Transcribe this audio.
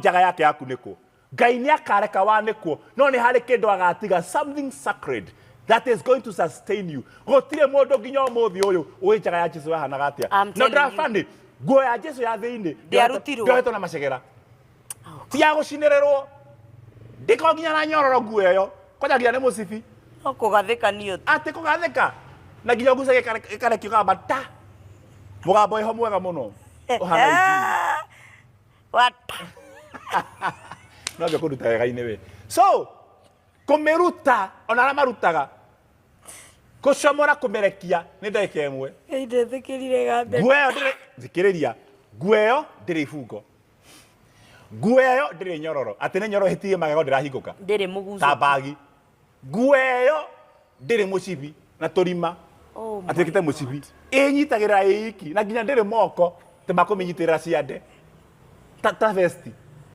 njaga yake yakunĩkwo Ngai nĩ akareka wanĩkwo no nĩ harĩ kĩndũ agatiga something sacred that is going to sustain you gũtirĩ mũndũ nginya ũmũthĩ ũyũ ũĩ njaga ya Jesũ yahanaga atĩa no ndafani nguo ya Jesũ ya thĩinĩ ndĩohetwo na macegera ti ya gũcinĩrĩrwo ndĩko nginya na nyororo nguo ĩyo kwanja nginya nĩ mũcibi no kũgathĩkanio atĩ kũgathĩka na nginya ngucagia ĩkarekio gamba ta mũgambo ĩho mwega mũno ũhana what no ndio kũruta wega-inĩ we so kũmĩruta ona arĩa marutaga kũcomora kũmĩrekia nĩ ndagĩka ĩmwe ndethikĩrire gambe nguo ĩyo ndĩrĩ thikĩrĩria nguo ĩyo ndĩrĩ ibungo nguo ĩyo ndĩrĩ nyororo atĩ nĩ nyororo hĩtirie magego ndĩrahingũka ndĩrĩ mũguco ta bagi nguo ĩyo ndĩrĩ mũcibi na tũrima atĩkĩte mũcibi ĩnyitagĩrĩra ĩiki na nginya ndĩrĩ moko tĩ makũmĩnyitĩrĩra ciande ta vesti